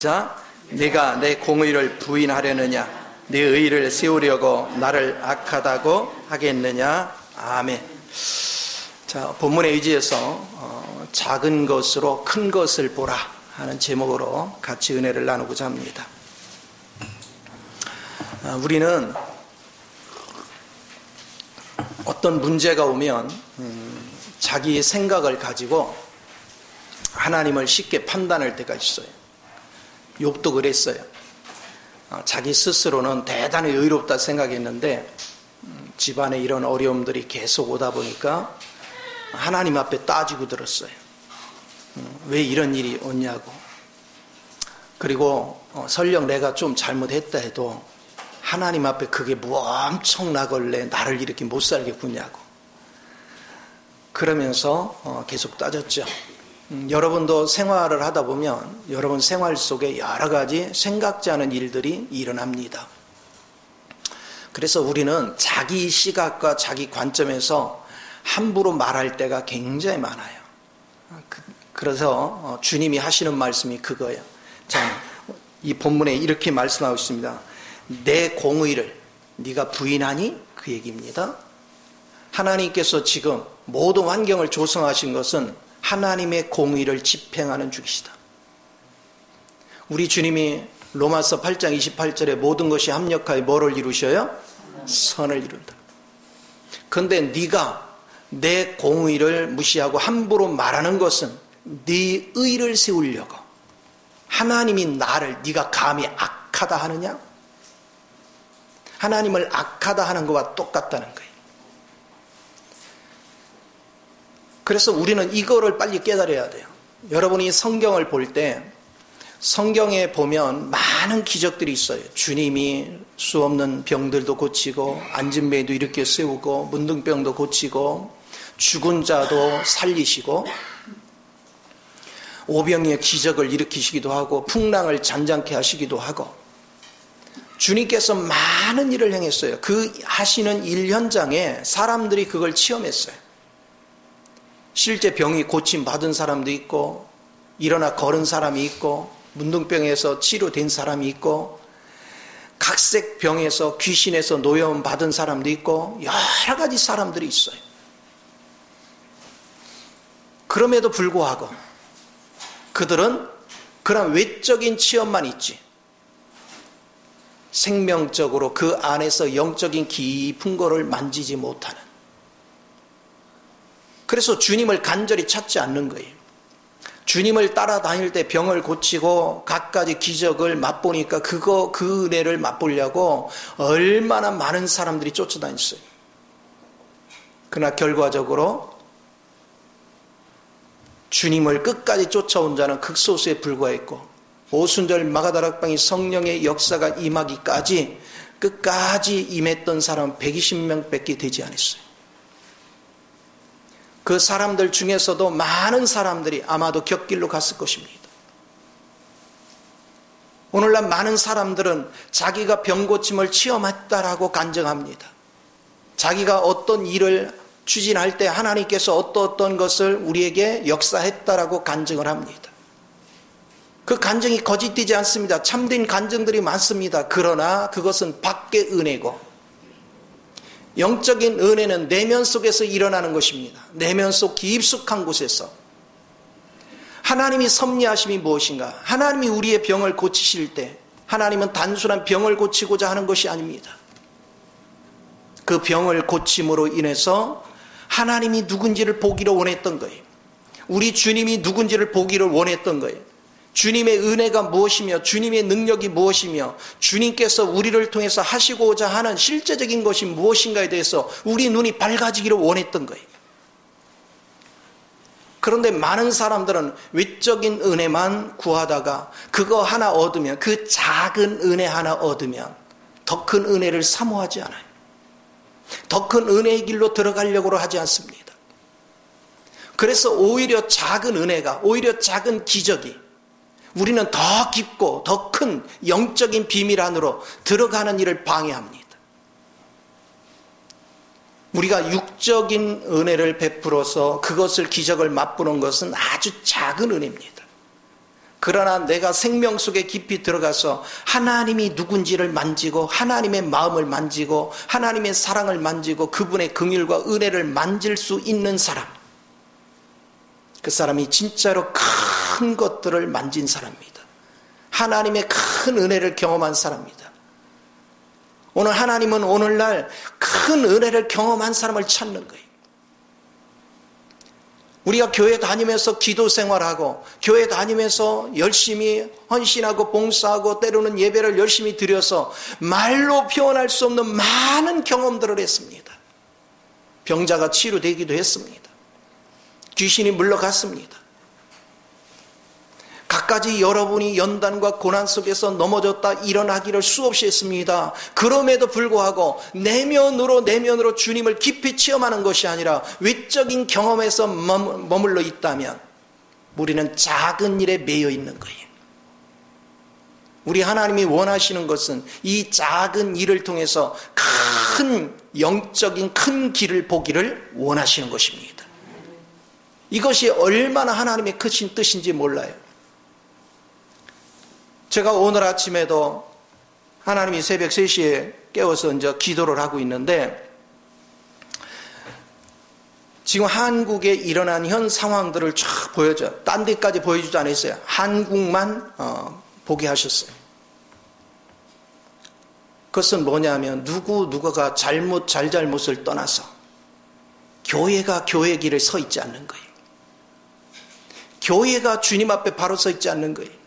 자, 네가 내 공의를 부인하려느냐? 네 의를 세우려고 나를 악하다고 하겠느냐? 아멘. 자, 본문에 의지해서 작은 것으로 큰 것을 보라 하는 제목으로 같이 은혜를 나누고자 합니다. 우리는 어떤 문제가 오면 자기의 생각을 가지고 하나님을 쉽게 판단할 때가 있어요. 욥도 그랬어요. 자기 스스로는 대단히 의롭다 생각했는데 집안에 이런 어려움들이 계속 오다 보니까 하나님 앞에 따지고 들었어요. 왜 이런 일이 오냐고. 그리고 설령 내가 좀 잘못했다 해도 하나님 앞에 그게 뭐 엄청나걸래 나를 이렇게 못 살게 구냐고. 그러면서 계속 따졌죠. 여러분도 생활을 하다 보면 여러분 생활 속에 여러 가지 생각지 않은 일들이 일어납니다. 그래서 우리는 자기 시각과 자기 관점에서 함부로 말할 때가 굉장히 많아요. 그래서 주님이 하시는 말씀이 그거예요. 자, 이 본문에 이렇게 말씀하고 있습니다. 내 공의를 네가 부인하니? 그 얘기입니다. 하나님께서 지금 모든 환경을 조성하신 것은 하나님의 공의를 집행하는 중이시다. 우리 주님이 로마서 8장 28절에 모든 것이 합력하여 뭐를 이루셔요? 선을 이룬다. 그런데 네가 내 공의를 무시하고 함부로 말하는 것은 네 의를 세우려고. 하나님이 나를 네가 감히 악하다 하느냐? 하나님을 악하다 하는 것과 똑같다는 거예요. 그래서 우리는 이거를 빨리 깨달아야 돼요. 여러분이 성경을 볼 때 성경에 보면 많은 기적들이 있어요. 주님이 수없는 병들도 고치고 앉은 매도 일으켜 세우고 문둥병도 고치고 죽은 자도 살리시고 오병이의 기적을 일으키시기도 하고 풍랑을 잔잔케 하시기도 하고 주님께서 많은 일을 행했어요. 그 하시는 일 현장에 사람들이 그걸 체험했어요. 실제 병이 고침받은 사람도 있고 일어나 걸은 사람이 있고 문둥병에서 치료된 사람이 있고 각색 병에서 귀신에서 노여움 받은 사람도 있고 여러 가지 사람들이 있어요. 그럼에도 불구하고 그들은 그런 외적인 체험만 있지 생명적으로 그 안에서 영적인 깊은 거를 만지지 못하는. 그래서 주님을 간절히 찾지 않는 거예요. 주님을 따라다닐 때 병을 고치고 갖가지 기적을 맛보니까 그 은혜를 맛보려고 얼마나 많은 사람들이 쫓아다녔어요. 그러나 결과적으로 주님을 끝까지 쫓아온 자는 극소수에 불과했고 오순절 마가다락방이 성령의 역사가 임하기까지 끝까지 임했던 사람은 120명밖에 되지 않았어요. 그 사람들 중에서도 많은 사람들이 아마도 곁길로 갔을 것입니다. 오늘날 많은 사람들은 자기가 병고침을 체험했다라고 간증합니다. 자기가 어떤 일을 추진할 때 하나님께서 어떤 것을 우리에게 역사했다라고 간증을 합니다. 그 간증이 거짓되지 않습니다. 참된 간증들이 많습니다. 그러나 그것은 밖의 은혜고 영적인 은혜는 내면 속에서 일어나는 것입니다. 내면 속 깊숙한 곳에서 하나님이 섭리하심이 무엇인가? 하나님이 우리의 병을 고치실 때 하나님은 단순한 병을 고치고자 하는 것이 아닙니다. 그 병을 고침으로 인해서 하나님이 누군지를 보기를 원했던 거예요. 우리 주님이 누군지를 보기를 원했던 거예요. 주님의 은혜가 무엇이며 주님의 능력이 무엇이며 주님께서 우리를 통해서 하시고자 하는 실제적인 것이 무엇인가에 대해서 우리 눈이 밝아지기를 원했던 거예요. 그런데 많은 사람들은 외적인 은혜만 구하다가 그거 하나 얻으면 그 작은 은혜 하나 얻으면 더 큰 은혜를 사모하지 않아요. 더 큰 은혜의 길로 들어가려고 하지 않습니다. 그래서 오히려 작은 은혜가 오히려 작은 기적이 우리는 더 깊고 더 큰 영적인 비밀 안으로 들어가는 일을 방해합니다. 우리가 육적인 은혜를 베풀어서 그것을 기적을 맛보는 것은 아주 작은 은혜입니다. 그러나 내가 생명 속에 깊이 들어가서 하나님이 누군지를 만지고 하나님의 마음을 만지고 하나님의 사랑을 만지고 그분의 긍휼과 은혜를 만질 수 있는 사람, 그 사람이 진짜로 큰 것들을 만진 사람입니다. 하나님의 큰 은혜를 경험한 사람입니다. 오늘 하나님은 오늘날 큰 은혜를 경험한 사람을 찾는 거예요. 우리가 교회 다니면서 기도 생활하고 교회 다니면서 열심히 헌신하고 봉사하고 때로는 예배를 열심히 드려서 말로 표현할 수 없는 많은 경험들을 했습니다. 병자가 치료되기도 했습니다. 귀신이 물러갔습니다. 갖가지 여러분이 연단과 고난 속에서 넘어졌다 일어나기를 수없이 했습니다. 그럼에도 불구하고 내면으로 주님을 깊이 체험하는 것이 아니라 외적인 경험에서 머물러 있다면 우리는 작은 일에 매여 있는 거예요. 우리 하나님이 원하시는 것은 이 작은 일을 통해서 큰 영적인 큰 길을 보기를 원하시는 것입니다. 이것이 얼마나 하나님의 크신 뜻인지 몰라요. 제가 오늘 아침에도 하나님이 새벽 3시에 깨워서 이제 기도를 하고 있는데, 지금 한국에 일어난 현 상황들을 쫙 보여줘요. 딴 데까지 보여주지 않았어요. 한국만 보게 하셨어요. 그것은 뭐냐면 누구가 잘잘못을 떠나서 교회가 교회 길에 서 있지 않는 거예요. 교회가 주님 앞에 바로 서 있지 않는 거예요.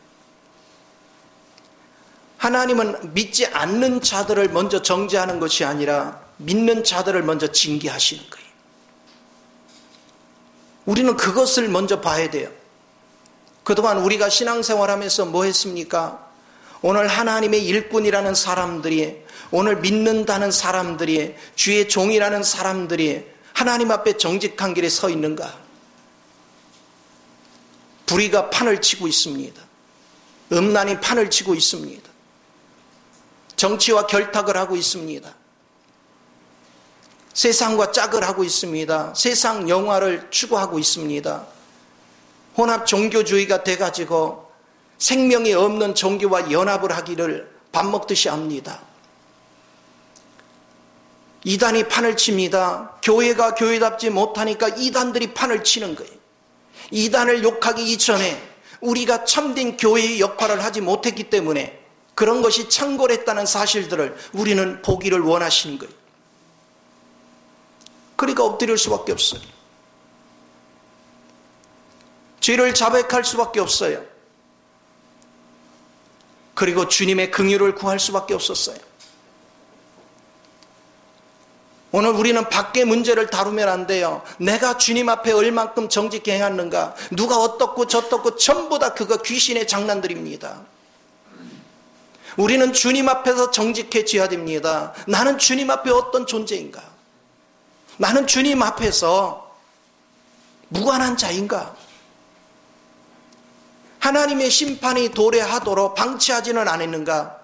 하나님은 믿지 않는 자들을 먼저 정죄하는 것이 아니라 믿는 자들을 먼저 징계하시는 거예요. 우리는 그것을 먼저 봐야 돼요. 그동안 우리가 신앙생활하면서 뭐 했습니까? 오늘 하나님의 일꾼이라는 사람들이, 오늘 믿는다는 사람들이, 주의 종이라는 사람들이 하나님 앞에 정직한 길에 서 있는가? 불의가 판을 치고 있습니다. 음란이 판을 치고 있습니다. 정치와 결탁을 하고 있습니다. 세상과 짝을 하고 있습니다. 세상 영화를 추구하고 있습니다. 혼합 종교주의가 돼가지고 생명이 없는 종교와 연합을 하기를 밥 먹듯이 합니다. 이단이 판을 칩니다. 교회가 교회답지 못하니까 이단들이 판을 치는 거예요. 이단을 욕하기 이전에 우리가 참된 교회의 역할을 하지 못했기 때문에 그런 것이 창궐했다는 사실들을 우리는 보기를 원하시는 거예요. 그러니까 엎드릴 수밖에 없어요. 죄를 자백할 수밖에 없어요. 그리고 주님의 긍휼을 구할 수밖에 없었어요. 오늘 우리는 밖의 문제를 다루면 안 돼요. 내가 주님 앞에 얼만큼 정직히 행했는가, 누가 어떻고 저떻고 전부 다 그거 귀신의 장난들입니다. 우리는 주님 앞에서 정직해져야 됩니다. 나는 주님 앞에 어떤 존재인가? 나는 주님 앞에서 무관한 자인가? 하나님의 심판이 도래하도록 방치하지는 않았는가?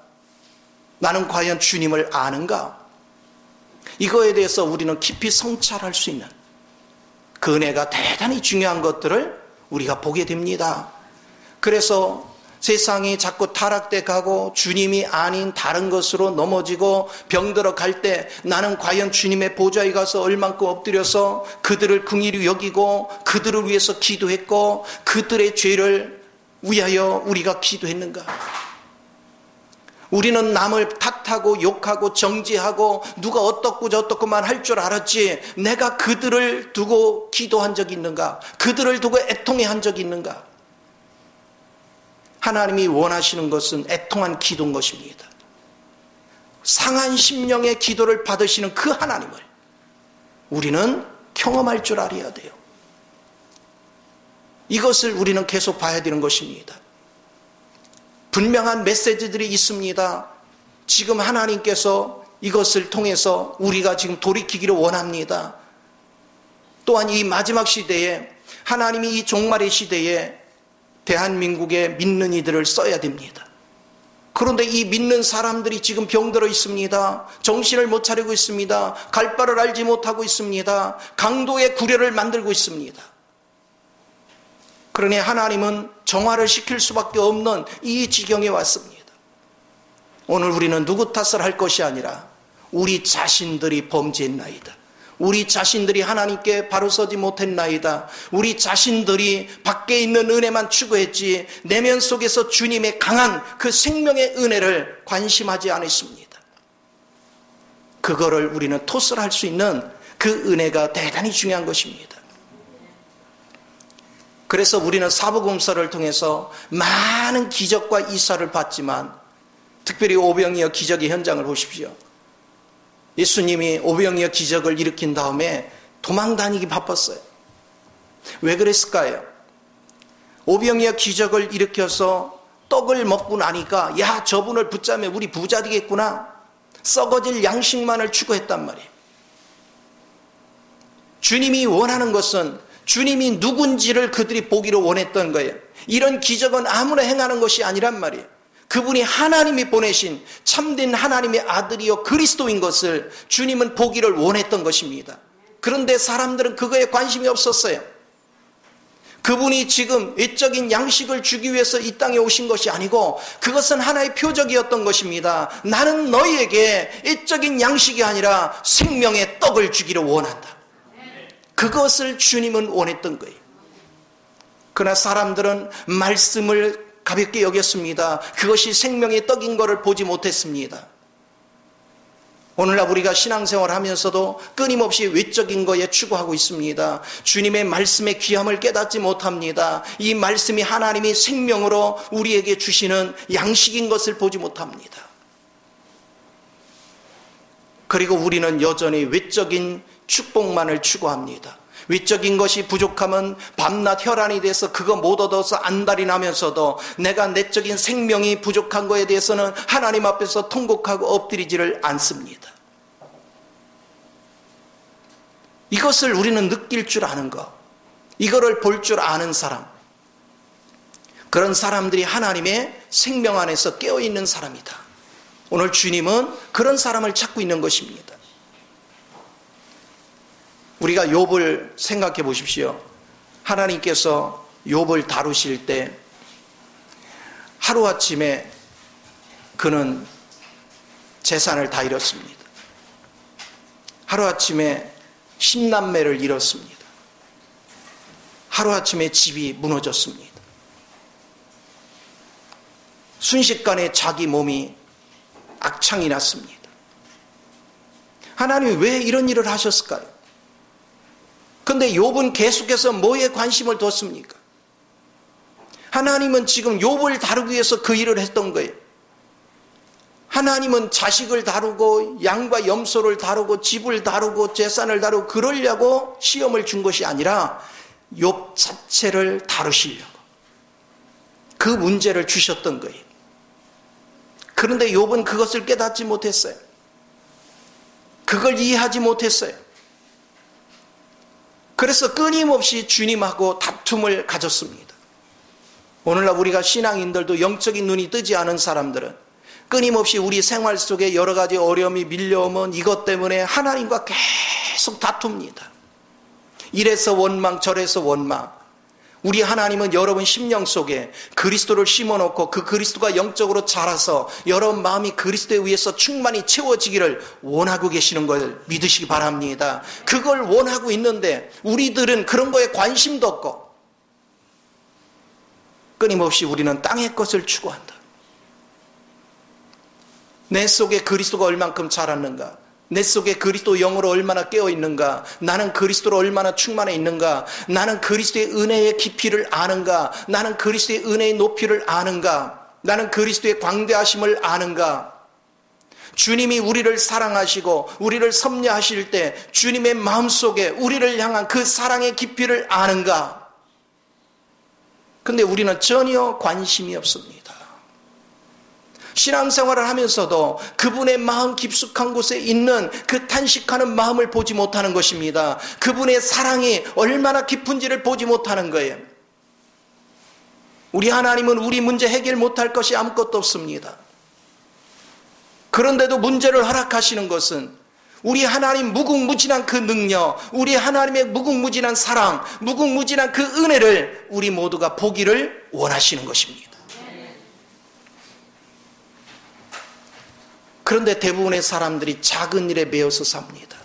나는 과연 주님을 아는가? 이거에 대해서 우리는 깊이 성찰할 수 있는 그 은혜가 대단히 중요한 것들을 우리가 보게 됩니다. 그래서 세상이 자꾸 타락돼 가고 주님이 아닌 다른 것으로 넘어지고 병들어 갈 때 나는 과연 주님의 보좌에 가서 얼만큼 엎드려서 그들을 긍휼히 여기고 그들을 위해서 기도했고 그들의 죄를 위하여 우리가 기도했는가? 우리는 남을 탓하고 욕하고 정죄하고 누가 어떻고 저떻고만 할 줄 알았지, 내가 그들을 두고 기도한 적이 있는가? 그들을 두고 애통해 한 적이 있는가? 하나님이 원하시는 것은 애통한 기도인 것입니다. 상한 심령의 기도를 받으시는 그 하나님을 우리는 경험할 줄 알아야 돼요. 이것을 우리는 계속 봐야 되는 것입니다. 분명한 메시지들이 있습니다. 지금 하나님께서 이것을 통해서 우리가 지금 돌이키기를 원합니다. 또한 이 마지막 시대에 하나님이 이 종말의 시대에 대한민국의 믿는 이들을 써야 됩니다. 그런데 이 믿는 사람들이 지금 병들어 있습니다. 정신을 못 차리고 있습니다. 갈 바를 알지 못하고 있습니다. 강도의 구려를 만들고 있습니다. 그러니 하나님은 정화를 시킬 수밖에 없는 이 지경에 왔습니다. 오늘 우리는 누구 탓을 할 것이 아니라 우리 자신들이 범죄했나이다. 우리 자신들이 하나님께 바로 서지 못했나이다. 우리 자신들이 밖에 있는 은혜만 추구했지 내면 속에서 주님의 강한 그 생명의 은혜를 관심하지 않았습니다. 그거를 우리는 토설할 수 있는 그 은혜가 대단히 중요한 것입니다. 그래서 우리는 사복음서를 통해서 많은 기적과 이사를 봤지만 특별히 오병이어 기적의 현장을 보십시오. 예수님이 오병이어 기적을 일으킨 다음에 도망다니기 바빴어요. 왜 그랬을까요? 오병이어 기적을 일으켜서 떡을 먹고 나니까 야, 저분을 붙잡으면 우리 부자 되겠구나. 썩어질 양식만을 추구했단 말이에요. 주님이 원하는 것은 주님이 누군지를 그들이 보기로 원했던 거예요. 이런 기적은 아무나 행하는 것이 아니란 말이에요. 그분이 하나님이 보내신 참된 하나님의 아들이요 그리스도인 것을 주님은 보기를 원했던 것입니다. 그런데 사람들은 그거에 관심이 없었어요. 그분이 지금 외적인 양식을 주기 위해서 이 땅에 오신 것이 아니고 그것은 하나의 표적이었던 것입니다. 나는 너희에게 외적인 양식이 아니라 생명의 떡을 주기를 원한다. 그것을 주님은 원했던 거예요. 그러나 사람들은 말씀을 가볍게 여겼습니다. 그것이 생명의 떡인 것을 보지 못했습니다. 오늘날 우리가 신앙생활을 하면서도 끊임없이 외적인 것에 추구하고 있습니다. 주님의 말씀의 귀함을 깨닫지 못합니다. 이 말씀이 하나님이 생명으로 우리에게 주시는 양식인 것을 보지 못합니다. 그리고 우리는 여전히 외적인 축복만을 추구합니다. 외적인 것이 부족하면 밤낮 혈안이 돼서 그거 못 얻어서 안달이 나면서도 내가 내적인 생명이 부족한 거에 대해서는 하나님 앞에서 통곡하고 엎드리지를 않습니다. 이것을 우리는 느낄 줄 아는 것, 이거를 볼 줄 아는 사람, 그런 사람들이 하나님의 생명 안에서 깨어있는 사람이다. 오늘 주님은 그런 사람을 찾고 있는 것입니다. 우리가 욥을 생각해 보십시오. 하나님께서 욥을 다루실 때 하루아침에 그는 재산을 다 잃었습니다. 하루아침에 10남매를 잃었습니다. 하루아침에 집이 무너졌습니다. 순식간에 자기 몸이 악창이 났습니다. 하나님이 왜 이런 일을 하셨을까요? 그런데 욥은 계속해서 뭐에 관심을 뒀습니까? 하나님은 지금 욥을 다루기 위해서 그 일을 했던 거예요. 하나님은 자식을 다루고 양과 염소를 다루고 집을 다루고 재산을 다루고 그러려고 시험을 준 것이 아니라 욥 자체를 다루시려고 그 문제를 주셨던 거예요. 그런데 욥은 그것을 깨닫지 못했어요. 그걸 이해하지 못했어요. 그래서 끊임없이 주님하고 다툼을 가졌습니다. 오늘날 우리가 신앙인들도 영적인 눈이 뜨지 않은 사람들은 끊임없이 우리 생활 속에 여러 가지 어려움이 밀려오면 이것 때문에 하나님과 계속 다툽니다. 이래서 원망 저래서 원망. 우리 하나님은 여러분 심령 속에 그리스도를 심어놓고 그 그리스도가 영적으로 자라서 여러분 마음이 그리스도에 의해서 충만히 채워지기를 원하고 계시는 걸 믿으시기 바랍니다. 그걸 원하고 있는데 우리들은 그런 거에 관심도 없고 끊임없이 우리는 땅의 것을 추구한다. 내 속에 그리스도가 얼만큼 자랐는가? 내 속에 그리스도 영으로 얼마나 깨어있는가? 나는 그리스도로 얼마나 충만해 있는가? 나는 그리스도의 은혜의 깊이를 아는가? 나는 그리스도의 은혜의 높이를 아는가? 나는 그리스도의 광대하심을 아는가? 주님이 우리를 사랑하시고 우리를 섭려하실 때 주님의 마음속에 우리를 향한 그 사랑의 깊이를 아는가? 근데 우리는 전혀 관심이 없습니다. 신앙생활을 하면서도 그분의 마음 깊숙한 곳에 있는 그 탄식하는 마음을 보지 못하는 것입니다. 그분의 사랑이 얼마나 깊은지를 보지 못하는 거예요. 우리 하나님은 우리 문제 해결 못할 것이 아무것도 없습니다. 그런데도 문제를 허락하시는 것은 우리 하나님 무궁무진한 그 능력, 우리 하나님의 무궁무진한 사랑, 무궁무진한 그 은혜를 우리 모두가 보기를 원하시는 것입니다. 그런데 대부분의 사람들이 작은 일에 매여서 삽니다.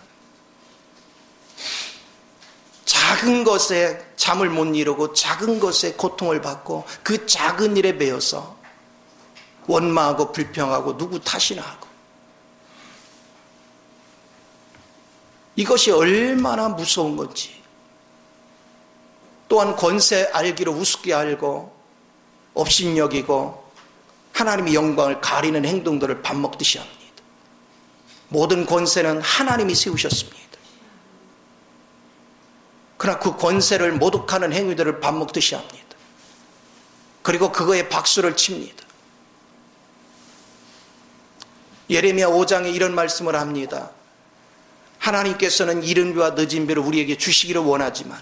작은 것에 잠을 못 이루고 작은 것에 고통을 받고 그 작은 일에 매여서 원망하고 불평하고 누구 탓이나 하고, 이것이 얼마나 무서운 건지. 또한 권세 알기로 우습게 알고 업신여기고 하나님의 영광을 가리는 행동들을 밥 먹듯이 합니다. 모든 권세는 하나님이 세우셨습니다. 그러나 그 권세를 모독하는 행위들을 밥 먹듯이 합니다. 그리고 그거에 박수를 칩니다. 예레미야 5장에 이런 말씀을 합니다. 하나님께서는 이른 비와 늦은 비를 우리에게 주시기를 원하지만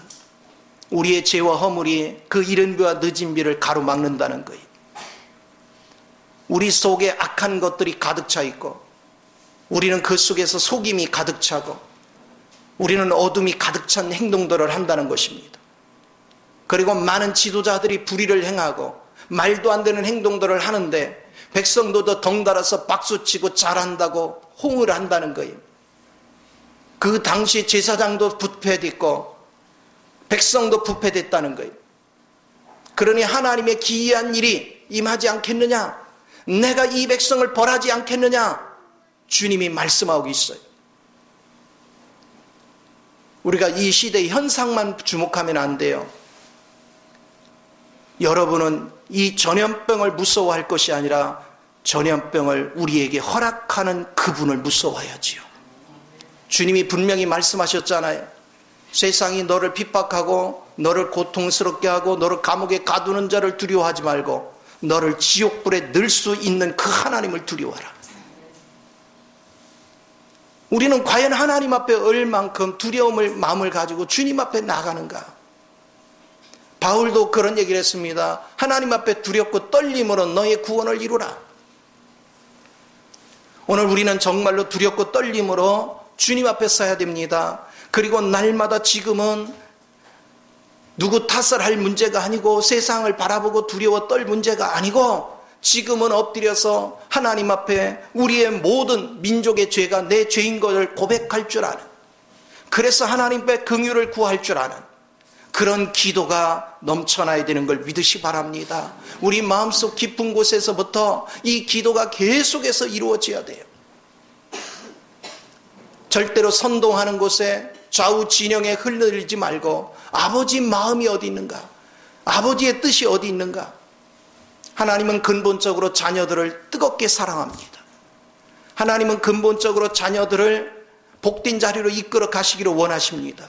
우리의 죄와 허물이 그 이른 비와 늦은 비를 가로막는다는 거예요. 우리 속에 악한 것들이 가득 차 있고 우리는 그 속에서 속임이 가득 차고 우리는 어둠이 가득 찬 행동들을 한다는 것입니다. 그리고 많은 지도자들이 불의를 행하고 말도 안 되는 행동들을 하는데 백성도 덩달아서 박수치고 잘한다고 호응을 한다는 거예요. 그 당시 제사장도 부패됐고 백성도 부패됐다는 거예요. 그러니 하나님의 기이한 일이 임하지 않겠느냐, 내가 이 백성을 벌하지 않겠느냐, 주님이 말씀하고 있어요. 우리가 이 시대의 현상만 주목하면 안 돼요. 여러분은 이 전염병을 무서워할 것이 아니라 전염병을 우리에게 허락하는 그분을 무서워해야지요. 주님이 분명히 말씀하셨잖아요. 세상이 너를 핍박하고 너를 고통스럽게 하고 너를 감옥에 가두는 자를 두려워하지 말고 너를 지옥불에 넣을 수 있는 그 하나님을 두려워하라. 우리는 과연 하나님 앞에 얼만큼 두려움을 마음을 가지고 주님 앞에 나가는가? 바울도 그런 얘기를 했습니다. 하나님 앞에 두렵고 떨림으로 너의 구원을 이루라. 오늘 우리는 정말로 두렵고 떨림으로 주님 앞에 서야 됩니다. 그리고 날마다 지금은 누구 탓을 할 문제가 아니고 세상을 바라보고 두려워 떨 문제가 아니고 지금은 엎드려서 하나님 앞에 우리의 모든 민족의 죄가 내 죄인 것을 고백할 줄 아는, 그래서 하나님 앞에 긍휼을 구할 줄 아는 그런 기도가 넘쳐나야 되는 걸 믿으시 바랍니다. 우리 마음속 깊은 곳에서부터 이 기도가 계속해서 이루어져야 돼요. 절대로 선동하는 곳에 좌우 진영에 흘러들지 말고 아버지 마음이 어디 있는가, 아버지의 뜻이 어디 있는가. 하나님은 근본적으로 자녀들을 뜨겁게 사랑합니다. 하나님은 근본적으로 자녀들을 복된 자리로 이끌어 가시기를 원하십니다.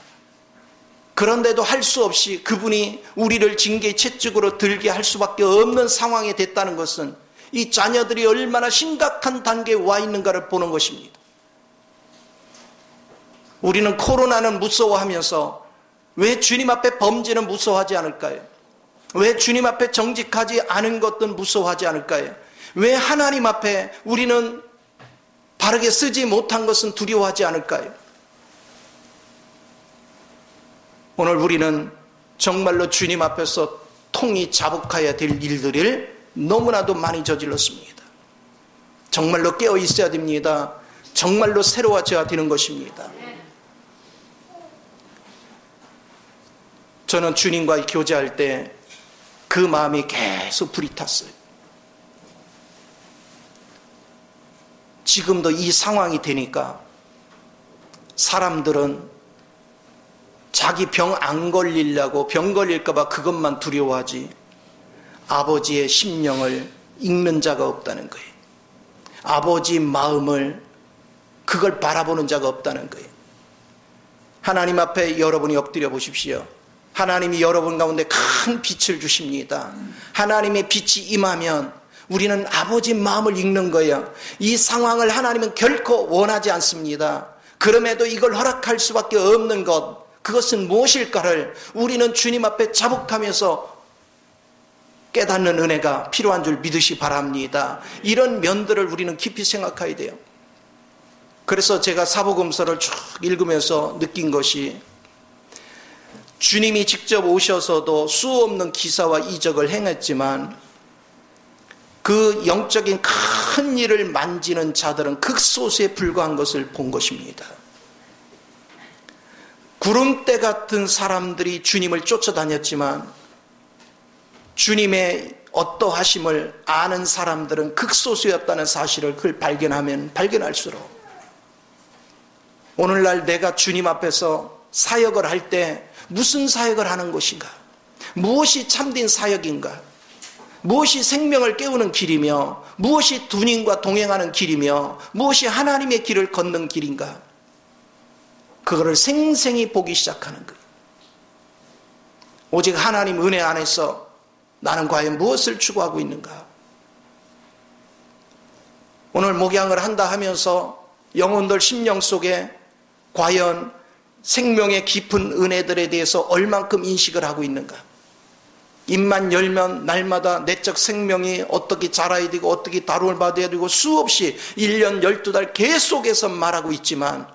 그런데도 할 수 없이 그분이 우리를 징계의 채찍으로 들게 할 수밖에 없는 상황이 됐다는 것은 이 자녀들이 얼마나 심각한 단계에 와 있는가를 보는 것입니다. 우리는 코로나는 무서워하면서 왜 주님 앞에 범죄는 무서워하지 않을까요? 왜 주님 앞에 정직하지 않은 것들은 무서워하지 않을까요? 왜 하나님 앞에 우리는 바르게 쓰지 못한 것은 두려워하지 않을까요? 오늘 우리는 정말로 주님 앞에서 통이 자복해야 될 일들을 너무나도 많이 저질렀습니다. 정말로 깨어 있어야 됩니다. 정말로 새로워져야 되는 것입니다. 저는 주님과 교제할 때 그 마음이 계속 불이 탔어요. 지금도 이 상황이 되니까 사람들은 자기 병 안 걸리려고 병 걸릴까 봐 그것만 두려워하지 아버지의 심령을 읽는 자가 없다는 거예요. 아버지 마음을 그걸 바라보는 자가 없다는 거예요. 하나님 앞에 여러분이 엎드려 보십시오. 하나님이 여러분 가운데 큰 빛을 주십니다. 하나님의 빛이 임하면 우리는 아버지 마음을 읽는 거예요. 이 상황을 하나님은 결코 원하지 않습니다. 그럼에도 이걸 허락할 수밖에 없는 것, 그것은 무엇일까를 우리는 주님 앞에 자복하면서 깨닫는 은혜가 필요한 줄 믿으시 바랍니다. 이런 면들을 우리는 깊이 생각해야 돼요. 그래서 제가 사복음서를 쭉 읽으면서 느낀 것이, 주님이 직접 오셔서도 수 없는 기사와 이적을 행했지만 그 영적인 큰 일을 만지는 자들은 극소수에 불과한 것을 본 것입니다. 구름대 같은 사람들이 주님을 쫓아다녔지만 주님의 어떠하심을 아는 사람들은 극소수였다는 사실을 그걸 발견하면 발견할수록, 오늘날 내가 주님 앞에서 사역을 할 때 무슨 사역을 하는 것인가, 무엇이 참된 사역인가, 무엇이 생명을 깨우는 길이며 무엇이 주님과 동행하는 길이며 무엇이 하나님의 길을 걷는 길인가, 그거를 생생히 보기 시작하는 거예요. 오직 하나님 은혜 안에서 나는 과연 무엇을 추구하고 있는가. 오늘 목양을 한다 하면서 영혼들 심령 속에 과연 생명의 깊은 은혜들에 대해서 얼만큼 인식을 하고 있는가. 입만 열면 날마다 내적 생명이 어떻게 자라야 되고 어떻게 다루을 받아야 되고 수없이 1년 12달 계속해서 말하고 있지만,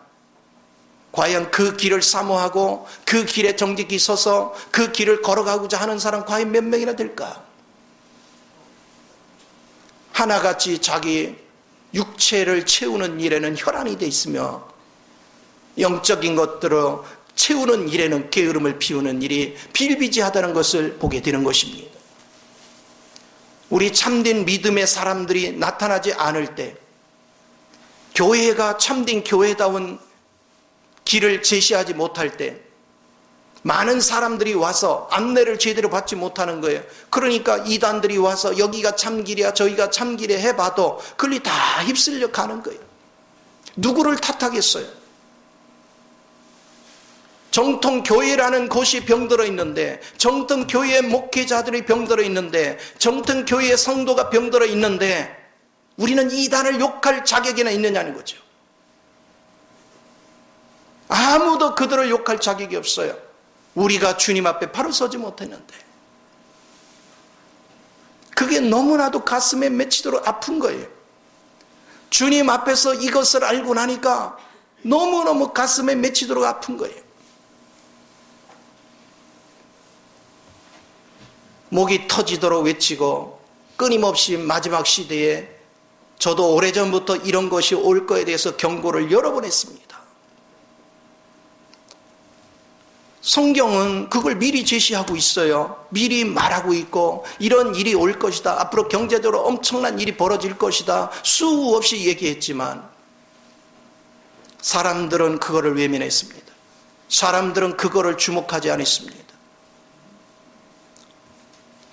과연 그 길을 사모하고 그 길에 정직히 서서 그 길을 걸어가고자 하는 사람 과연 몇 명이나 될까? 하나같이 자기 육체를 채우는 일에는 혈안이 돼 있으며 영적인 것들을 채우는 일에는 게으름을 피우는 일이 비일비재하다는 것을 보게 되는 것입니다. 우리 참된 믿음의 사람들이 나타나지 않을 때, 교회가 참된 교회다운 길을 제시하지 못할 때 많은 사람들이 와서 안내를 제대로 받지 못하는 거예요. 그러니까 이단들이 와서 여기가 참길이야 저기가 참길이야 해봐도 그걸리 다 휩쓸려 가는 거예요. 누구를 탓하겠어요? 정통 교회라는 곳이 병들어 있는데, 정통 교회의 목회자들이 병들어 있는데, 정통 교회의 성도가 병들어 있는데 우리는 이단을 욕할 자격이나 있느냐는 거죠. 아무도 그들을 욕할 자격이 없어요. 우리가 주님 앞에 바로 서지 못했는데. 그게 너무나도 가슴에 맺히도록 아픈 거예요. 주님 앞에서 이것을 알고 나니까 너무너무 가슴에 맺히도록 아픈 거예요. 목이 터지도록 외치고 끊임없이 마지막 시대에 저도 오래전부터 이런 것이 올 거에 대해서 경고를 여러 번 했습니다. 성경은 그걸 미리 제시하고 있어요. 미리 말하고 있고 이런 일이 올 것이다. 앞으로 경제적으로 엄청난 일이 벌어질 것이다. 수없이 얘기했지만 사람들은 그거를 외면했습니다. 사람들은 그거를 주목하지 않았습니다.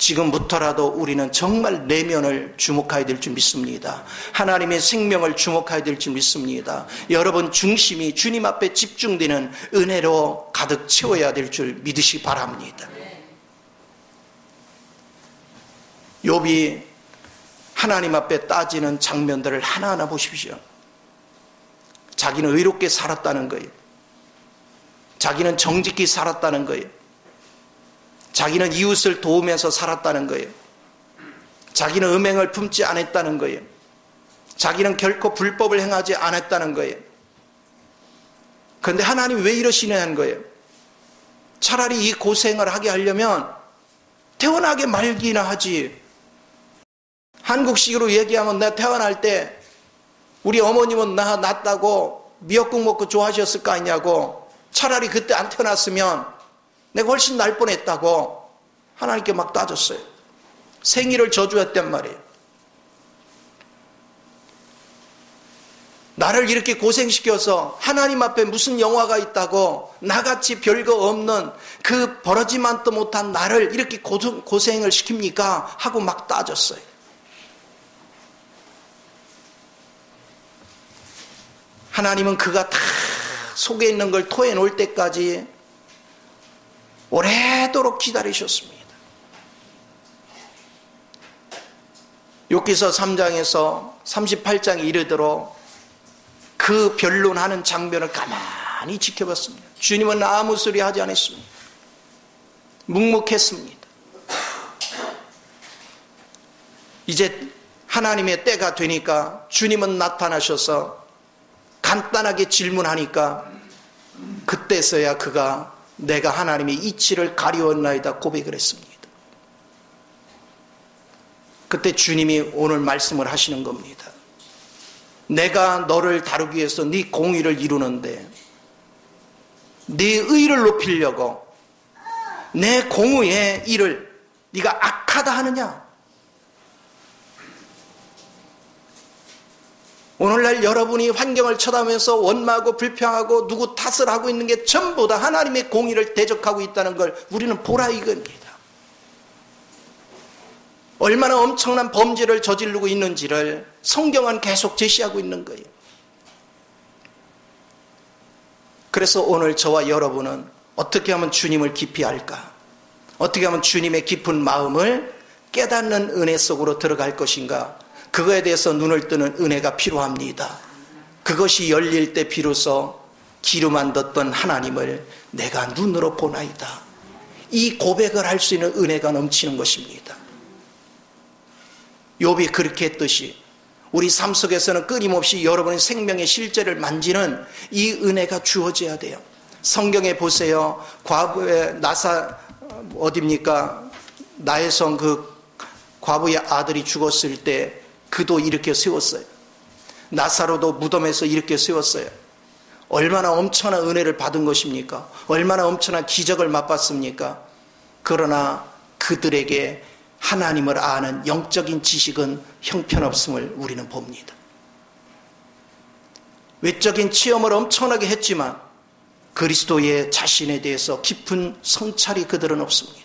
지금부터라도 우리는 정말 내면을 주목해야 될 줄 믿습니다. 하나님의 생명을 주목해야 될 줄 믿습니다. 여러분 중심이 주님 앞에 집중되는 은혜로 가득 채워야 될 줄 믿으시기 바랍니다. 욥이 하나님 앞에 따지는 장면들을 하나하나 보십시오. 자기는 의롭게 살았다는 거예요. 자기는 정직히 살았다는 거예요. 자기는 이웃을 도우면서 살았다는 거예요. 자기는 음행을 품지 않았다는 거예요. 자기는 결코 불법을 행하지 않았다는 거예요. 그런데 하나님 왜 이러시냐는 거예요. 차라리 이 고생을 하게 하려면 태어나게 말기나 하지. 한국식으로 얘기하면 내가 태어날 때 우리 어머님은 나 낳았다고 미역국 먹고 좋아하셨을 거 아니냐고. 차라리 그때 안 태어났으면 내가 훨씬 날 뻔했다고 하나님께 막 따졌어요. 생일을 저주했단 말이에요. 나를 이렇게 고생시켜서 하나님 앞에 무슨 영화가 있다고 나같이 별거 없는 그 버러지만도 못한 나를 이렇게 고생을 시킵니까? 하고 막 따졌어요. 하나님은 그가 다 속에 있는 걸 토해놓을 때까지 오래도록 기다리셨습니다. 욥기서 3장에서 38장에 이르도록 그 변론하는 장면을 가만히 지켜봤습니다. 주님은 아무 소리 하지 않았습니다. 묵묵했습니다. 이제 하나님의 때가 되니까 주님은 나타나셔서 간단하게 질문하니까 그때서야 그가 내가 하나님의 이치를 가리웠나이다 고백을 했습니다. 그때 주님이 오늘 말씀을 하시는 겁니다. 내가 너를 다루기 위해서 네 공의를 이루는데 네 의를 높이려고 내 공의의 일을 네가 악하다 하느냐? 오늘날 여러분이 환경을 쳐다보면서 원망하고 불평하고 누구 탓을 하고 있는 게 전부 다 하나님의 공의를 대적하고 있다는 걸 우리는 보라 이겁니다. 얼마나 엄청난 범죄를 저지르고 있는지를 성경은 계속 제시하고 있는 거예요. 그래서 오늘 저와 여러분은 어떻게 하면 주님을 깊이 알까? 어떻게 하면 주님의 깊은 마음을 깨닫는 은혜 속으로 들어갈 것인가? 그거에 대해서 눈을 뜨는 은혜가 필요합니다. 그것이 열릴 때 비로소 기름 안 뒀던 하나님을 내가 눈으로 보나이다. 이 고백을 할 수 있는 은혜가 넘치는 것입니다. 욥이 그렇게 했듯이 우리 삶 속에서는 끊임없이 여러분의 생명의 실제를 만지는 이 은혜가 주어져야 돼요. 성경에 보세요. 과부의 어딥니까? 나혜성 그 과부의 아들이 죽었을 때 그도 이렇게 세웠어요. 나사로도 무덤에서 이렇게 세웠어요. 얼마나 엄청난 은혜를 받은 것입니까? 얼마나 엄청난 기적을 맛봤습니까? 그러나 그들에게 하나님을 아는 영적인 지식은 형편없음을 우리는 봅니다. 외적인 체험을 엄청나게 했지만 그리스도의 자신에 대해서 깊은 성찰이 그들은 없습니다.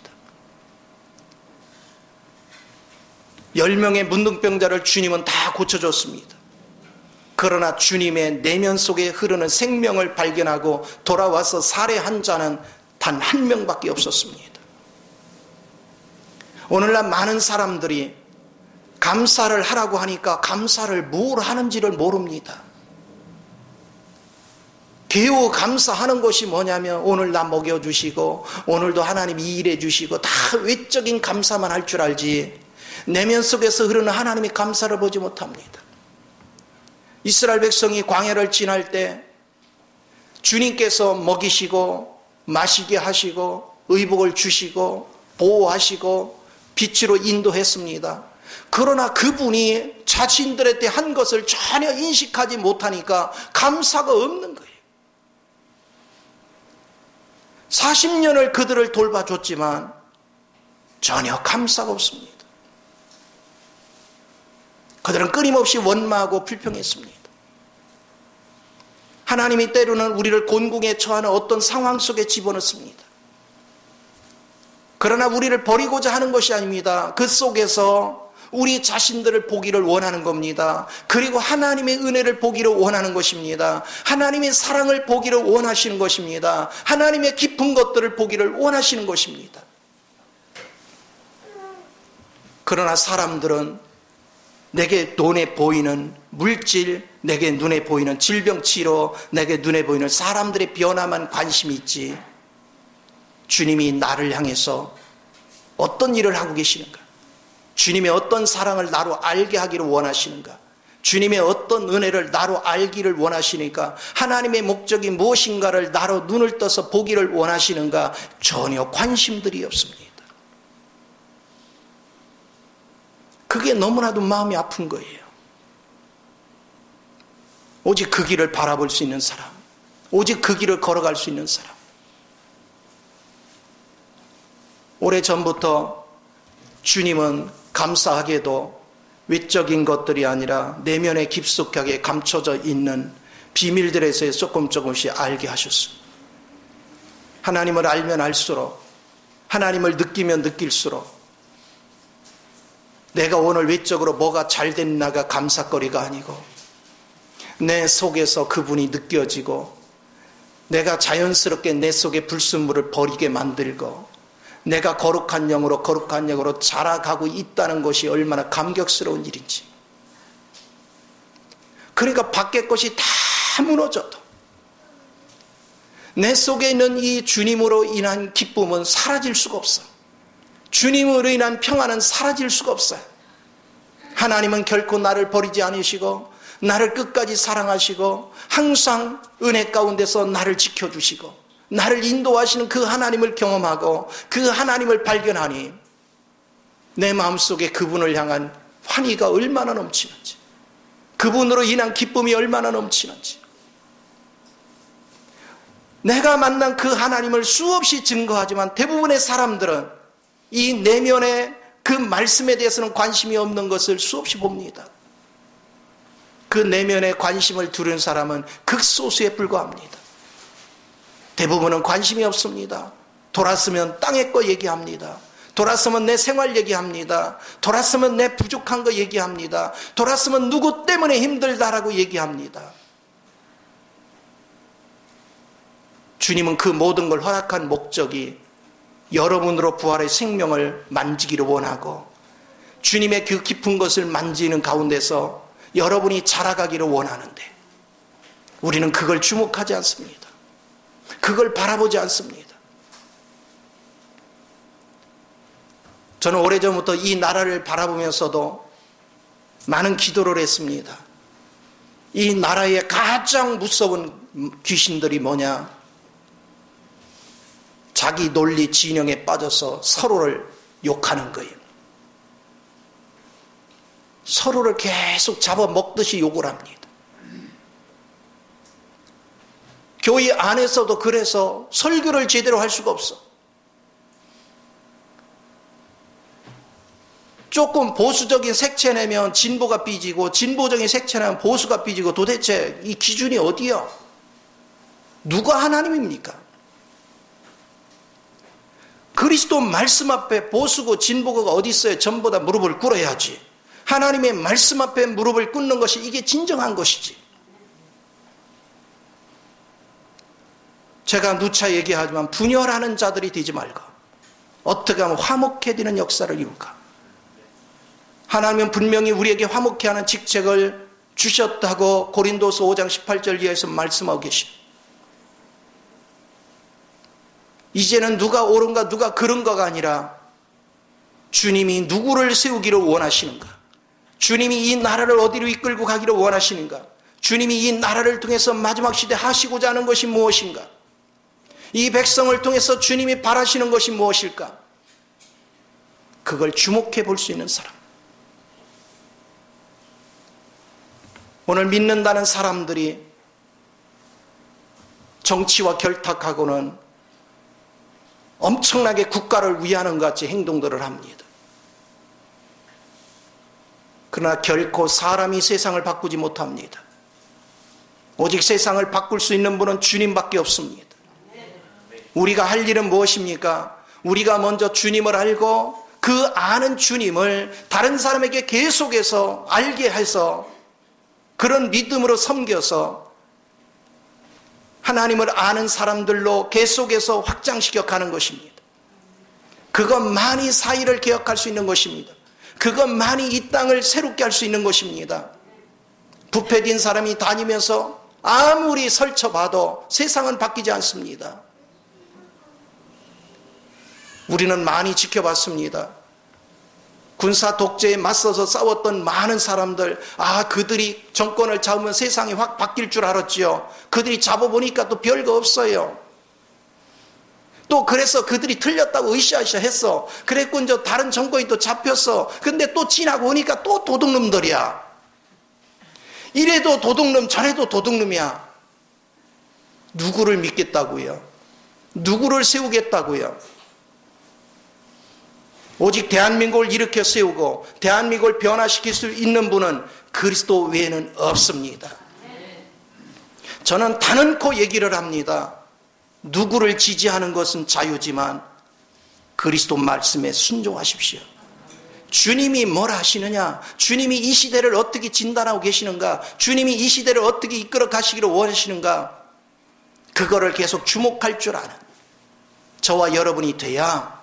10명의 문둥병자를 주님은 다 고쳐줬습니다. 그러나 주님의 내면 속에 흐르는 생명을 발견하고 돌아와서 살해한 자는 단 한 명밖에 없었습니다. 오늘날 많은 사람들이 감사를 하라고 하니까 감사를 뭘 하는지를 모릅니다. 개우 감사하는 것이 뭐냐면 오늘 나 먹여주시고 오늘도 하나님 이 일해 주시고 다 외적인 감사만 할 줄 알지 내면 속에서 흐르는 하나님의 감사를 보지 못합니다. 이스라엘 백성이 광야를 지날 때 주님께서 먹이시고 마시게 하시고 의복을 주시고 보호하시고 빛으로 인도했습니다. 그러나 그분이 자신들한테 한 것을 전혀 인식하지 못하니까 감사가 없는 거예요. 40년을 그들을 돌봐줬지만 전혀 감사가 없습니다. 그들은 끊임없이 원망하고 불평했습니다. 하나님이 때로는 우리를 곤궁에 처하는 어떤 상황 속에 집어넣습니다. 그러나 우리를 버리고자 하는 것이 아닙니다. 그 속에서 우리 자신들을 보기를 원하는 겁니다. 그리고 하나님의 은혜를 보기를 원하는 것입니다. 하나님의 사랑을 보기를 원하시는 것입니다. 하나님의 깊은 것들을 보기를 원하시는 것입니다. 그러나 사람들은 내게 눈에 보이는 물질, 내게 눈에 보이는 질병 치료, 내게 눈에 보이는 사람들의 변화만 관심이 있지 주님이 나를 향해서 어떤 일을 하고 계시는가? 주님의 어떤 사랑을 나로 알게 하기를 원하시는가? 주님의 어떤 은혜를 나로 알기를 원하시니까 하나님의 목적이 무엇인가를 나로 눈을 떠서 보기를 원하시는가? 전혀 관심들이 없습니다. 그게 너무나도 마음이 아픈 거예요. 오직 그 길을 바라볼 수 있는 사람, 오직 그 길을 걸어갈 수 있는 사람. 오래전부터 주님은 감사하게도 외적인 것들이 아니라 내면에 깊숙하게 감춰져 있는 비밀들에서 조금씩 알게 하셨습니다. 하나님을 알면 알수록, 하나님을 느끼면 느낄수록 내가 오늘 외적으로 뭐가 잘 됐나가 감사거리가 아니고 내 속에서 그분이 느껴지고 내가 자연스럽게 내 속에 불순물을 버리게 만들고 내가 거룩한 영으로 자라가고 있다는 것이 얼마나 감격스러운 일인지. 그러니까 밖의 것이 다 무너져도 내 속에 있는 이 주님으로 인한 기쁨은 사라질 수가 없어. 주님으로 인한 평안은 사라질 수가 없어요. 하나님은 결코 나를 버리지 않으시고 나를 끝까지 사랑하시고 항상 은혜 가운데서 나를 지켜주시고 나를 인도하시는 그 하나님을 경험하고 그 하나님을 발견하니 내 마음속에 그분을 향한 환희가 얼마나 넘치는지, 그분으로 인한 기쁨이 얼마나 넘치는지, 내가 만난 그 하나님을 수없이 증거하지만 대부분의 사람들은 이 내면의 그 말씀에 대해서는 관심이 없는 것을 수없이 봅니다. 그 내면에 관심을 두는 사람은 극소수에 불과합니다. 대부분은 관심이 없습니다. 돌았으면 땅의 거 얘기합니다. 돌았으면 내 생활 얘기합니다. 돌았으면 내 부족한 거 얘기합니다. 돌았으면 누구 때문에 힘들다라고 얘기합니다. 주님은 그 모든 걸 허락한 목적이 여러분으로 부활의 생명을 만지기를 원하고 주님의 그 깊은 것을 만지는 가운데서 여러분이 자라가기를 원하는데 우리는 그걸 주목하지 않습니다. 그걸 바라보지 않습니다. 저는 오래전부터 이 나라를 바라보면서도 많은 기도를 했습니다. 이 나라의 가장 무서운 귀신들이 뭐냐? 자기 논리 진영에 빠져서 서로를 욕하는 거예요. 서로를 계속 잡아먹듯이 욕을 합니다. 교회 안에서도 그래서 설교를 제대로 할 수가 없어. 조금 보수적인 색채 내면 진보가 삐지고 진보적인 색채 내면 보수가 삐지고 도대체 이 기준이 어디야? 누가 하나님입니까? 그리스도 말씀 앞에 보수고 진보가 어디 있어요? 전부 다 무릎을 꿇어야지. 하나님의 말씀 앞에 무릎을 꿇는 것이 이게 진정한 것이지. 제가 누차 얘기하지만 분열하는 자들이 되지 말고 어떻게 하면 화목해 되는 역사를 이룰까? 하나님은 분명히 우리에게 화목해 하는 직책을 주셨다고 고린도서 5장 18절 이하에서 말씀하고 계십니다. 이제는 누가 옳은가 누가 그른가가 아니라 주님이 누구를 세우기를 원하시는가? 주님이 이 나라를 어디로 이끌고 가기를 원하시는가? 주님이 이 나라를 통해서 마지막 시대 하시고자 하는 것이 무엇인가? 이 백성을 통해서 주님이 바라시는 것이 무엇일까? 그걸 주목해 볼 수 있는 사람. 오늘 믿는다는 사람들이 정치와 결탁하고는 엄청나게 국가를 위하는 것 같이 행동들을 합니다. 그러나 결코 사람이 세상을 바꾸지 못합니다. 오직 세상을 바꿀 수 있는 분은 주님밖에 없습니다. 우리가 할 일은 무엇입니까? 우리가 먼저 주님을 알고 그 아는 주님을 다른 사람에게 계속해서 알게 해서 그런 믿음으로 섬겨서 하나님을 아는 사람들로 계속해서 확장시켜 가는 것입니다. 그것만이 사회를 개혁할 수 있는 것입니다. 그것만이 이 땅을 새롭게 할 수 있는 것입니다. 부패된 사람이 다니면서 아무리 설쳐봐도 세상은 바뀌지 않습니다. 우리는 많이 지켜봤습니다. 군사 독재에 맞서서 싸웠던 많은 사람들, 그들이 정권을 잡으면 세상이 확 바뀔 줄 알았지요. 그들이 잡아보니까 또 별거 없어요. 또 그래서 그들이 틀렸다고 으쌰으쌰 했어. 그랬고 이제 다른 정권이 또 잡혔어. 근데 또 지나고 오니까 또 도둑놈들이야. 이래도 도둑놈 저래도 도둑놈이야. 누구를 믿겠다고요? 누구를 세우겠다고요? 오직 대한민국을 일으켜 세우고 대한민국을 변화시킬 수 있는 분은 그리스도 외에는 없습니다. 저는 단언코 얘기를 합니다. 누구를 지지하는 것은 자유지만 그리스도 말씀에 순종하십시오. 주님이 뭘 하시느냐? 주님이 이 시대를 어떻게 진단하고 계시는가? 주님이 이 시대를 어떻게 이끌어 가시기를 원하시는가? 그거를 계속 주목할 줄 아는 저와 여러분이 돼야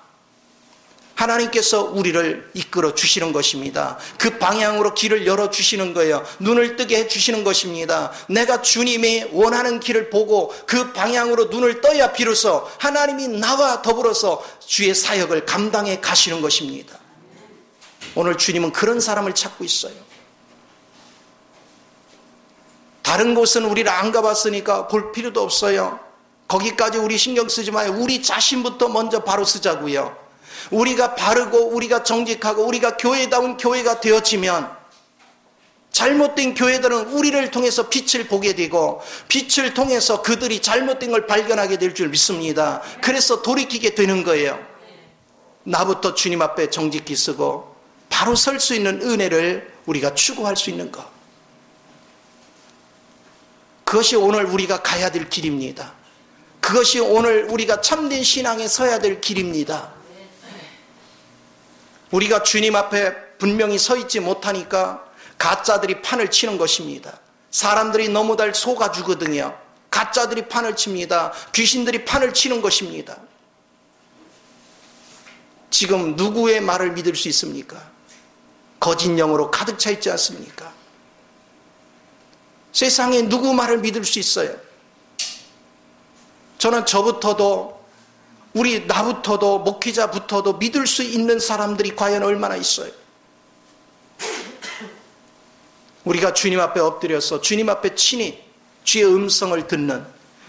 하나님께서 우리를 이끌어 주시는 것입니다. 그 방향으로 길을 열어주시는 거예요. 눈을 뜨게 해주시는 것입니다. 내가 주님이 원하는 길을 보고 그 방향으로 눈을 떠야 비로소 하나님이 나와 더불어서 주의 사역을 감당해 가시는 것입니다. 오늘 주님은 그런 사람을 찾고 있어요. 다른 곳은 우리를 안 가봤으니까 볼 필요도 없어요. 거기까지 우리 신경 쓰지 마요. 우리 자신부터 먼저 바로 쓰자고요. 우리가 바르고 우리가 정직하고 우리가 교회다운 교회가 되어지면 잘못된 교회들은 우리를 통해서 빛을 보게 되고 빛을 통해서 그들이 잘못된 걸 발견하게 될 줄 믿습니다. 그래서 돌이키게 되는 거예요. 나부터 주님 앞에 정직히 쓰고 바로 설 수 있는 은혜를 우리가 추구할 수 있는 것. 그것이 오늘 우리가 가야 될 길입니다. 그것이 오늘 우리가 참된 신앙에 서야 될 길입니다. 우리가 주님 앞에 분명히 서 있지 못하니까 가짜들이 판을 치는 것입니다. 사람들이 너무 잘 속아주거든요. 가짜들이 판을 칩니다. 귀신들이 판을 치는 것입니다. 지금 누구의 말을 믿을 수 있습니까? 거짓 영으로 가득 차 있지 않습니까? 세상에 누구 말을 믿을 수 있어요? 저는 저부터도 나부터도 목회자부터도 믿을 수 있는 사람들이 과연 얼마나 있어요? 우리가 주님 앞에 엎드려서 주님 앞에 친히 주의 음성을 듣는,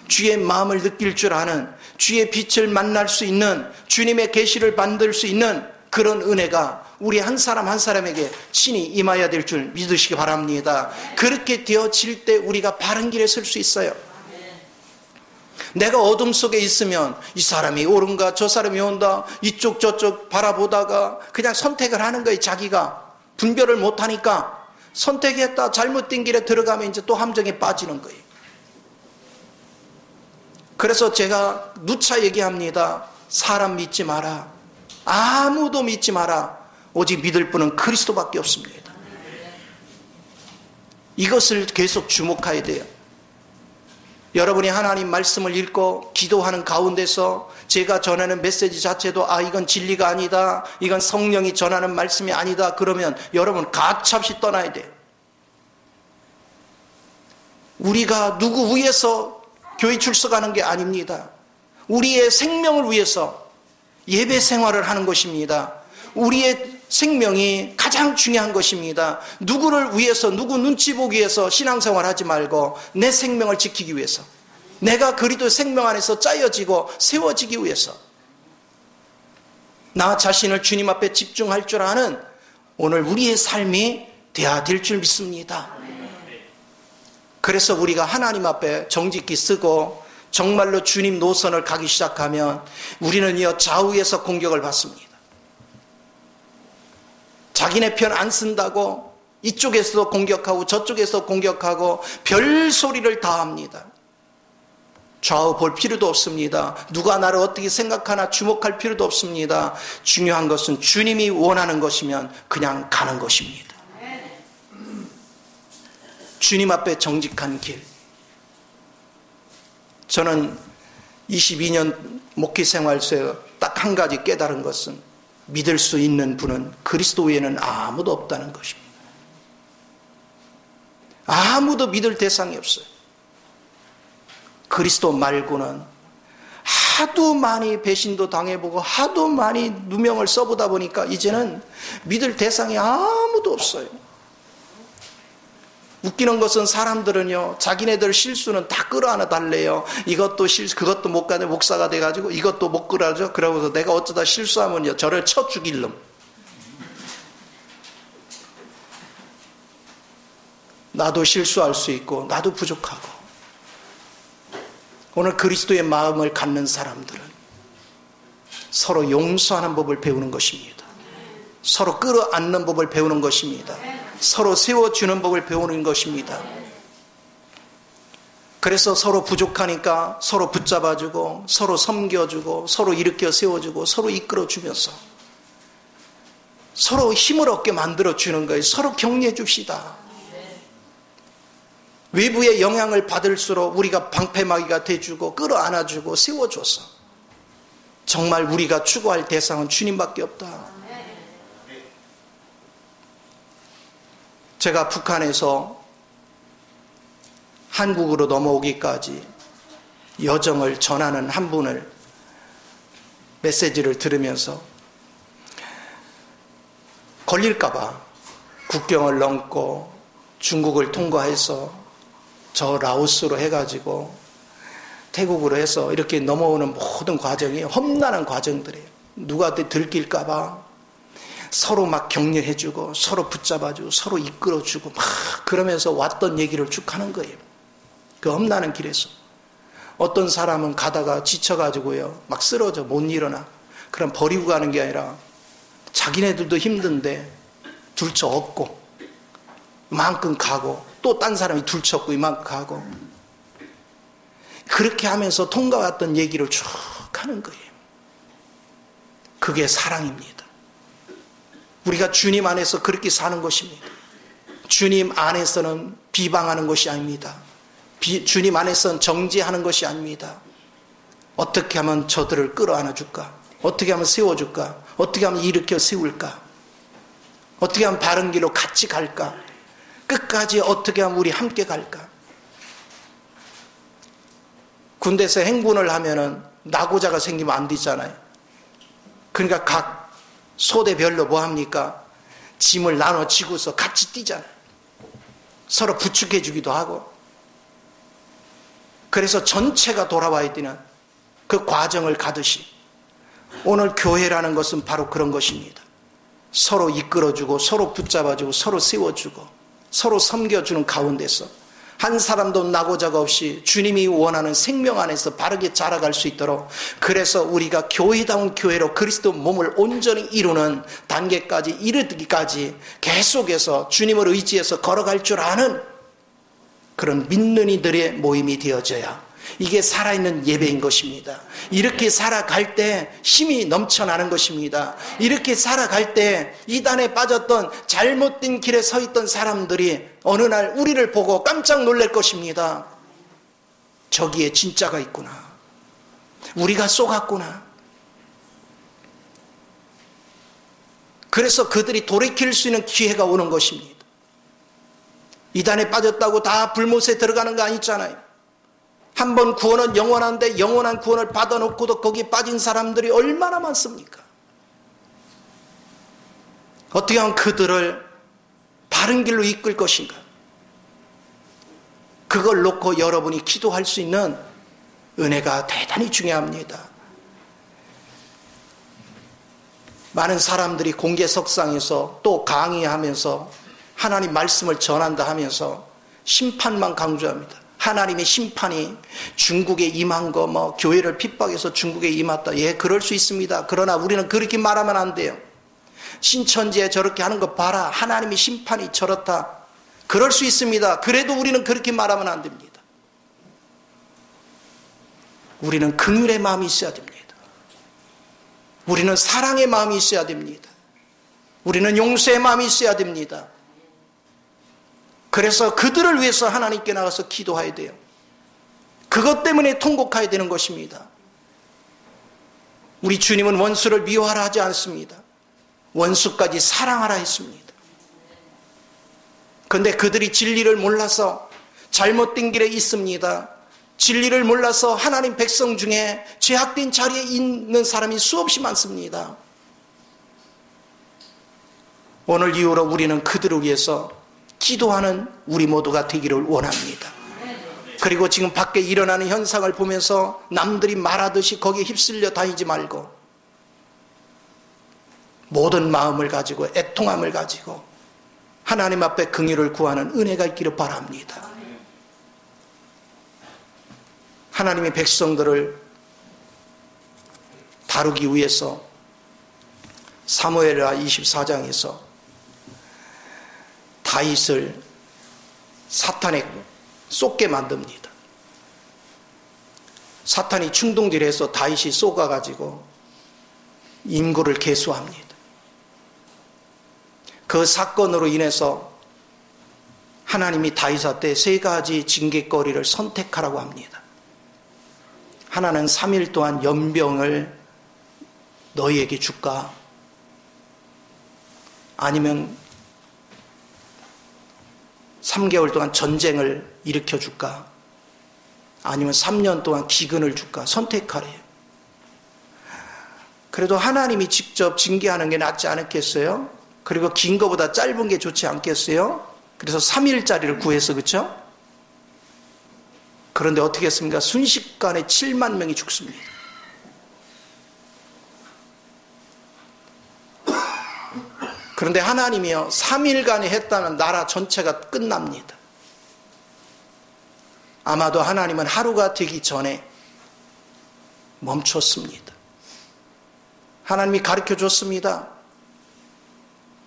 주의 마음을 느낄 줄 아는, 주의 빛을 만날 수 있는, 주님의 계시를 만들 수 있는 그런 은혜가 우리 한 사람 한 사람에게 친히 임하여야 될 줄 믿으시기 바랍니다. 그렇게 되어질 때 우리가 바른 길에 설 수 있어요. 내가 어둠 속에 있으면 이 사람이 옳은가 저 사람이 온다 이쪽 저쪽 바라보다가 그냥 선택을 하는 거예요. 자기가 분별을 못하니까 선택했다 잘못된 길에 들어가면 이제 또 함정에 빠지는 거예요. 그래서 제가 누차 얘기합니다. 사람 믿지 마라. 아무도 믿지 마라. 오직 믿을 분은 그리스도밖에 없습니다. 이것을 계속 주목해야 돼요. 여러분이 하나님 말씀을 읽고 기도하는 가운데서 제가 전하는 메시지 자체도 이건 진리가 아니다, 이건 성령이 전하는 말씀이 아니다 그러면 여러분 가차없이 떠나야 돼요. 우리가 누구 위해서 교회 출석하는 게 아닙니다. 우리의 생명을 위해서 예배 생활을 하는 것입니다. 우리의 생명이 가장 중요한 것입니다. 누구를 위해서, 누구 눈치 보기 위해서 신앙생활 하지 말고 내 생명을 지키기 위해서, 내가 그리스도의 생명 안에서 짜여지고 세워지기 위해서 나 자신을 주님 앞에 집중할 줄 아는 오늘 우리의 삶이 되어야 될 줄 믿습니다. 그래서 우리가 하나님 앞에 정직히 쓰고 정말로 주님 노선을 가기 시작하면 우리는요 좌우에서 공격을 받습니다. 자기네 편 안 쓴다고 이쪽에서도 공격하고 저쪽에서 공격하고 별 소리를 다 합니다. 좌우 볼 필요도 없습니다. 누가 나를 어떻게 생각하나 주목할 필요도 없습니다. 중요한 것은 주님이 원하는 것이면 그냥 가는 것입니다. 주님 앞에 정직한 길. 저는 22년 목회 생활 속에 딱 한 가지 깨달은 것은 믿을 수 있는 분은 그리스도 외에는 아무도 없다는 것입니다. 아무도 믿을 대상이 없어요. 그리스도 말고는 하도 많이 배신도 당해보고 하도 많이 누명을 써보다 보니까 이제는 믿을 대상이 아무도 없어요. 웃기는 것은 사람들은요 자기네들 실수는 다 끌어안아 달래요. 이것도 실수 그것도 못 가네 목사가 돼가지고 이것도 못 끌어하죠. 그러고서 내가 어쩌다 실수하면요 저를 쳐 죽일 놈. 나도 실수할 수 있고 나도 부족하고. 오늘 그리스도의 마음을 갖는 사람들은 서로 용서하는 법을 배우는 것입니다. 서로 끌어안는 법을 배우는 것입니다. 서로 세워주는 법을 배우는 것입니다. 그래서 서로 부족하니까 서로 붙잡아주고 서로 섬겨주고 서로 일으켜 세워주고 서로 이끌어주면서 서로 힘을 얻게 만들어주는 거예요. 서로 격려해 줍시다. 외부의 영향을 받을수록 우리가 방패막이가 돼주고 끌어안아주고 세워줘서 정말 우리가 추구할 대상은 주님밖에 없다. 제가 북한에서 한국으로 넘어오기까지 여정을 전하는 한 분을 메시지를 들으면서 걸릴까봐 국경을 넘고 중국을 통과해서 저 라오스로 해가지고 태국으로 해서 이렇게 넘어오는 모든 과정이 험난한 과정들이에요. 누가 들킬까봐 서로 막 격려해주고 서로 붙잡아주고 서로 이끌어주고 막 그러면서 왔던 얘기를 쭉 하는 거예요. 그 험난한 길에서 어떤 사람은 가다가 지쳐가지고요 막 쓰러져 못 일어나. 그럼 버리고 가는 게 아니라 자기네들도 힘든데 둘쳐업고 이만큼 가고 또 딴 사람이 둘쳐업고 이만큼 가고 그렇게 하면서 통과왔던 얘기를 쭉 하는 거예요. 그게 사랑입니다. 우리가 주님 안에서 그렇게 사는 것입니다. 주님 안에서는 비방하는 것이 아닙니다. 주님 안에서는 정죄하는 것이 아닙니다. 어떻게 하면 저들을 끌어안아 줄까? 어떻게 하면 세워줄까? 어떻게 하면 일으켜 세울까? 어떻게 하면 바른 길로 같이 갈까? 끝까지 어떻게 하면 우리 함께 갈까? 군대에서 행군을 하면은 낙오자가 생기면 안 되잖아요. 그러니까 각 소대별로 뭐 합니까? 짐을 나눠지고서 같이 뛰잖아요. 서로 부축해 주기도 하고. 그래서 전체가 돌아와야 되는 그 과정을 가듯이 오늘 교회라는 것은 바로 그런 것입니다. 서로 이끌어주고 서로 붙잡아주고 서로 세워주고 서로 섬겨주는 가운데서 한 사람도 낙오자가 없이 주님이 원하는 생명 안에서 바르게 자라갈 수 있도록 그래서 우리가 교회다운 교회로 그리스도 몸을 온전히 이루는 단계까지 이르기까지 계속해서 주님을 의지해서 걸어갈 줄 아는 그런 믿는 이들의 모임이 되어져야 이게 살아있는 예배인 것입니다. 이렇게 살아갈 때 힘이 넘쳐나는 것입니다. 이렇게 살아갈 때 이단에 빠졌던 잘못된 길에 서 있던 사람들이 어느 날 우리를 보고 깜짝 놀랄 것입니다. 저기에 진짜가 있구나. 우리가 속았구나. 그래서 그들이 돌이킬 수 있는 기회가 오는 것입니다. 이단에 빠졌다고 다 불못에 들어가는 거 아니잖아요. 한 번 구원은 영원한데 영원한 구원을 받아놓고도 거기에 빠진 사람들이 얼마나 많습니까? 어떻게 하면 그들을 바른 길로 이끌 것인가? 그걸 놓고 여러분이 기도할 수 있는 은혜가 대단히 중요합니다. 많은 사람들이 공개석상에서 또 강의하면서 하나님 말씀을 전한다 하면서 심판만 강조합니다. 하나님의 심판이 중국에 임한 거, 교회를 핍박해서 중국에 임했다. 예, 그럴 수 있습니다. 그러나 우리는 그렇게 말하면 안 돼요. 신천지에 저렇게 하는 거 봐라. 하나님의 심판이 저렇다. 그럴 수 있습니다. 그래도 우리는 그렇게 말하면 안 됩니다. 우리는 긍휼의 마음이 있어야 됩니다. 우리는 사랑의 마음이 있어야 됩니다. 우리는 용서의 마음이 있어야 됩니다. 그래서 그들을 위해서 하나님께 나가서 기도해야 돼요. 그것 때문에 통곡해야 되는 것입니다. 우리 주님은 원수를 미워하라 하지 않습니다. 원수까지 사랑하라 했습니다. 그런데 그들이 진리를 몰라서 잘못된 길에 있습니다. 진리를 몰라서 하나님 백성 중에 죄악된 자리에 있는 사람이 수없이 많습니다. 오늘 이후로 우리는 그들을 위해서 기도하는 우리 모두가 되기를 원합니다. 그리고 지금 밖에 일어나는 현상을 보면서 남들이 말하듯이 거기에 휩쓸려 다니지 말고 모든 마음을 가지고 애통함을 가지고 하나님 앞에 긍휼을 구하는 은혜가 있기를 바랍니다. 하나님의 백성들을 다루기 위해서 사무엘하 24장에서 다윗을 사탄에 쏟게 만듭니다. 사탄이 충동질해서 다윗이 쏟아가지고 인구를 계수합니다. 그 사건으로 인해서 하나님이 다윗한테 세 가지 징계거리를 선택하라고 합니다. 하나는 3일 동안 연병을 너희에게 줄까? 아니면 3개월 동안 전쟁을 일으켜 줄까? 아니면 3년 동안 기근을 줄까? 선택하래요. 그래도 하나님이 직접 징계하는 게 낫지 않겠어요? 그리고 긴 거보다 짧은 게 좋지 않겠어요? 그래서 3일짜리를 구해서, 그렇죠? 그런데 어떻게 했습니까? 순식간에 7만 명이 죽습니다. 그런데 하나님이요 3일간에 했다는 나라 전체가 끝납니다. 아마도 하나님은 하루가 되기 전에 멈췄습니다. 하나님이 가르쳐 줬습니다.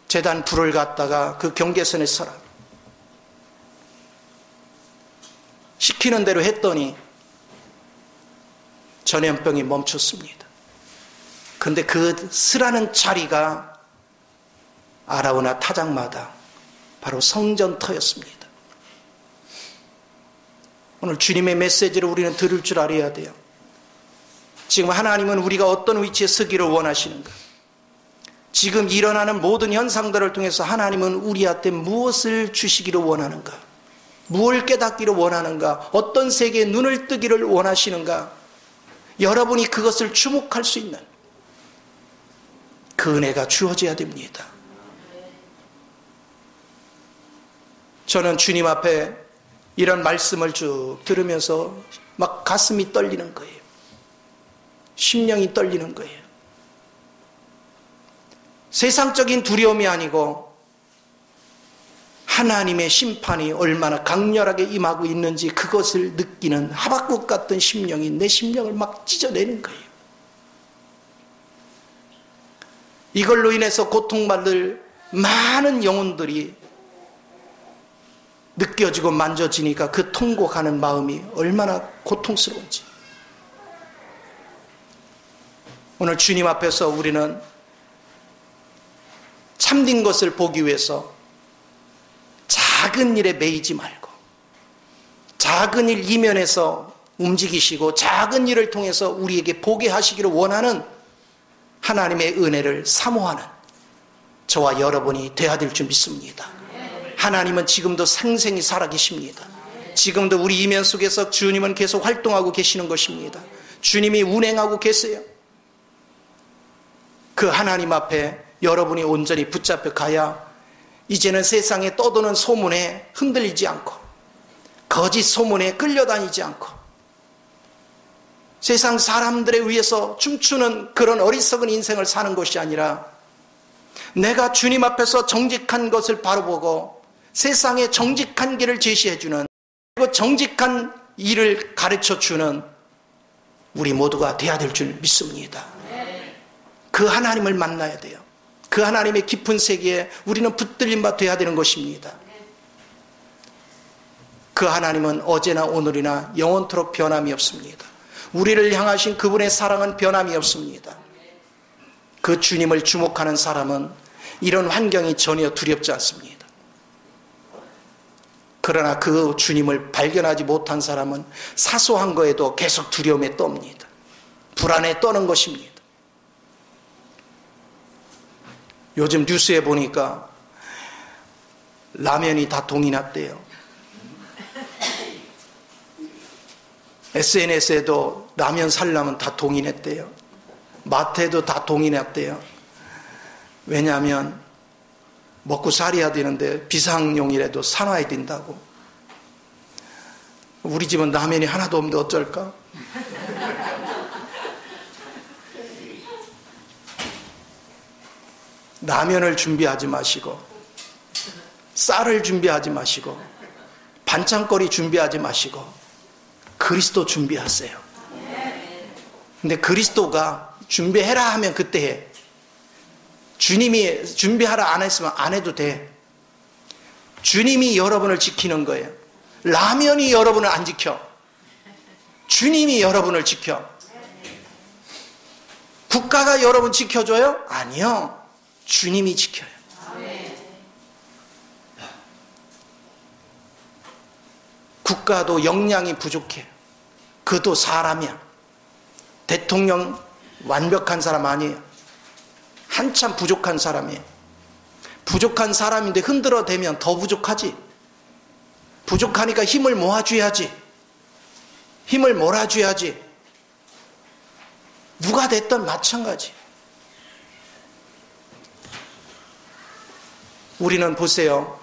제단 불을 갖다가 그 경계선에 서라. 시키는 대로 했더니 전염병이 멈췄습니다. 그런데 그 쓰라는 자리가 아라우나 타작마다 바로 성전터였습니다. 오늘 주님의 메시지를 우리는 들을 줄 알아야 돼요. 지금 하나님은 우리가 어떤 위치에 서기를 원하시는가? 지금 일어나는 모든 현상들을 통해서 하나님은 우리한테 무엇을 주시기를 원하는가? 무엇을 깨닫기를 원하는가? 어떤 세계에 눈을 뜨기를 원하시는가? 여러분이 그것을 주목할 수 있는 그 은혜가 주어져야 됩니다. 저는 주님 앞에 이런 말씀을 쭉 들으면서 막 가슴이 떨리는 거예요. 심령이 떨리는 거예요. 세상적인 두려움이 아니고 하나님의 심판이 얼마나 강렬하게 임하고 있는지 그것을 느끼는 하박국 같은 심령이 내 심령을 막 찢어내는 거예요. 이걸로 인해서 고통받을 많은 영혼들이 느껴지고 만져지니까 그 통곡하는 마음이 얼마나 고통스러운지. 오늘 주님 앞에서 우리는 참된 것을 보기 위해서 작은 일에 매이지 말고 작은 일 이면에서 움직이시고 작은 일을 통해서 우리에게 보게 하시기를 원하는 하나님의 은혜를 사모하는 저와 여러분이 되어야 될 줄 믿습니다. 하나님은 지금도 생생히 살아계십니다. 지금도 우리 이면 속에서 주님은 계속 활동하고 계시는 것입니다. 주님이 운행하고 계세요. 그 하나님 앞에 여러분이 온전히 붙잡혀 가야 이제는 세상에 떠도는 소문에 흔들리지 않고 거짓 소문에 끌려다니지 않고 세상 사람들에 의해서 춤추는 그런 어리석은 인생을 사는 것이 아니라 내가 주님 앞에서 정직한 것을 바로 보고 세상에 정직한 길을 제시해주는 그리고 정직한 일을 가르쳐주는 우리 모두가 되어야 될 줄 믿습니다. 그 하나님을 만나야 돼요. 그 하나님의 깊은 세계에 우리는 붙들림 바 되어야 되는 것입니다. 그 하나님은 어제나 오늘이나 영원토록 변함이 없습니다. 우리를 향하신 그분의 사랑은 변함이 없습니다. 그 주님을 주목하는 사람은 이런 환경이 전혀 두렵지 않습니다. 그러나 그 주님을 발견하지 못한 사람은 사소한 거에도 계속 두려움에 떱니다. 불안에 떠는 것입니다. 요즘 뉴스에 보니까 라면이 다 동이 났대요. SNS에도 라면 살려면 다 동이 냈대요. 마트에도 다 동이 났대요. 왜냐하면 먹고 살아야 되는데 비상용이라도 사놔야 된다고. 우리 집은 라면이 하나도 없는데 어쩔까? 라면을 준비하지 마시고 쌀을 준비하지 마시고 반찬거리 준비하지 마시고 그리스도 준비하세요. 근데 그리스도가 준비해라 하면 그때 해. 주님이 준비하라 안 했으면 안 해도 돼. 주님이 여러분을 지키는 거예요. 라면이 여러분을 안 지켜. 주님이 여러분을 지켜. 국가가 여러분 지켜줘요? 아니요. 주님이 지켜요. 국가도 역량이 부족해. 그도 사람이야. 대통령 완벽한 사람 아니에요. 한참 부족한 사람이에요. 부족한 사람인데 흔들어대면 더 부족하지. 부족하니까 힘을 모아줘야지. 힘을 몰아줘야지. 누가 됐든 마찬가지. 우리는 보세요.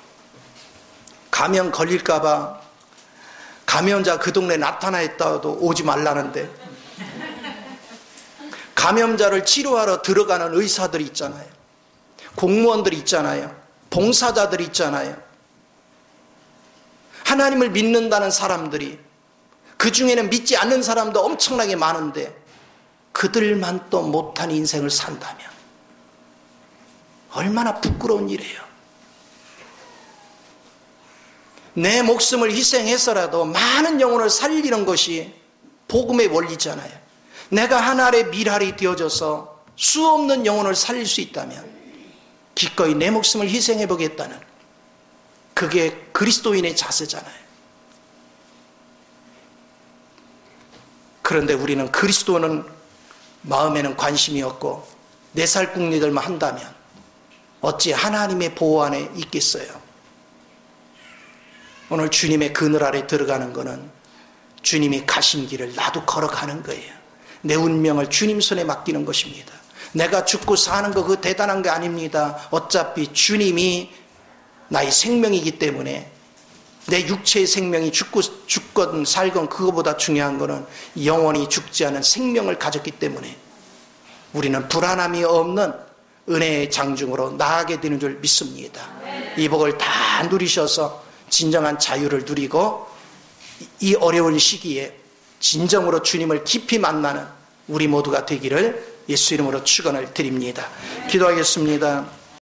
감염 걸릴까봐 감염자 그 동네 나타나 있다도 오지 말라는데, 감염자를 치료하러 들어가는 의사들이 있잖아요. 공무원들이 있잖아요. 봉사자들이 있잖아요. 하나님을 믿는다는 사람들이, 그 중에는 믿지 않는 사람도 엄청나게 많은데 그들만 또 못한 인생을 산다면 얼마나 부끄러운 일이에요. 내 목숨을 희생해서라도 많은 영혼을 살리는 것이 복음의 원리잖아요. 내가 하나의 미랄이 되어져서 수 없는 영혼을 살릴 수 있다면 기꺼이 내 목숨을 희생해 보겠다는, 그게 그리스도인의 자세잖아요. 그런데 우리는 그리스도는 마음에는 관심이 없고 내 살궁리들만 한다면 어찌 하나님의 보호 안에 있겠어요? 오늘 주님의 그늘 아래 들어가는 것은 주님이 가신 길을 나도 걸어가는 거예요. 내 운명을 주님 손에 맡기는 것입니다. 내가 죽고 사는 거 그거 대단한 게 아닙니다. 어차피 주님이 나의 생명이기 때문에 내 육체의 생명이 죽건 살건 그거보다 중요한 거는 영원히 죽지 않은 생명을 가졌기 때문에 우리는 불안함이 없는 은혜의 장중으로 나아가게 되는 줄 믿습니다. 이 복을 다 누리셔서 진정한 자유를 누리고 이 어려운 시기에 진정으로 주님을 깊이 만나는 우리 모두가 되기를 예수 이름으로 축원을 드립니다. 기도하겠습니다.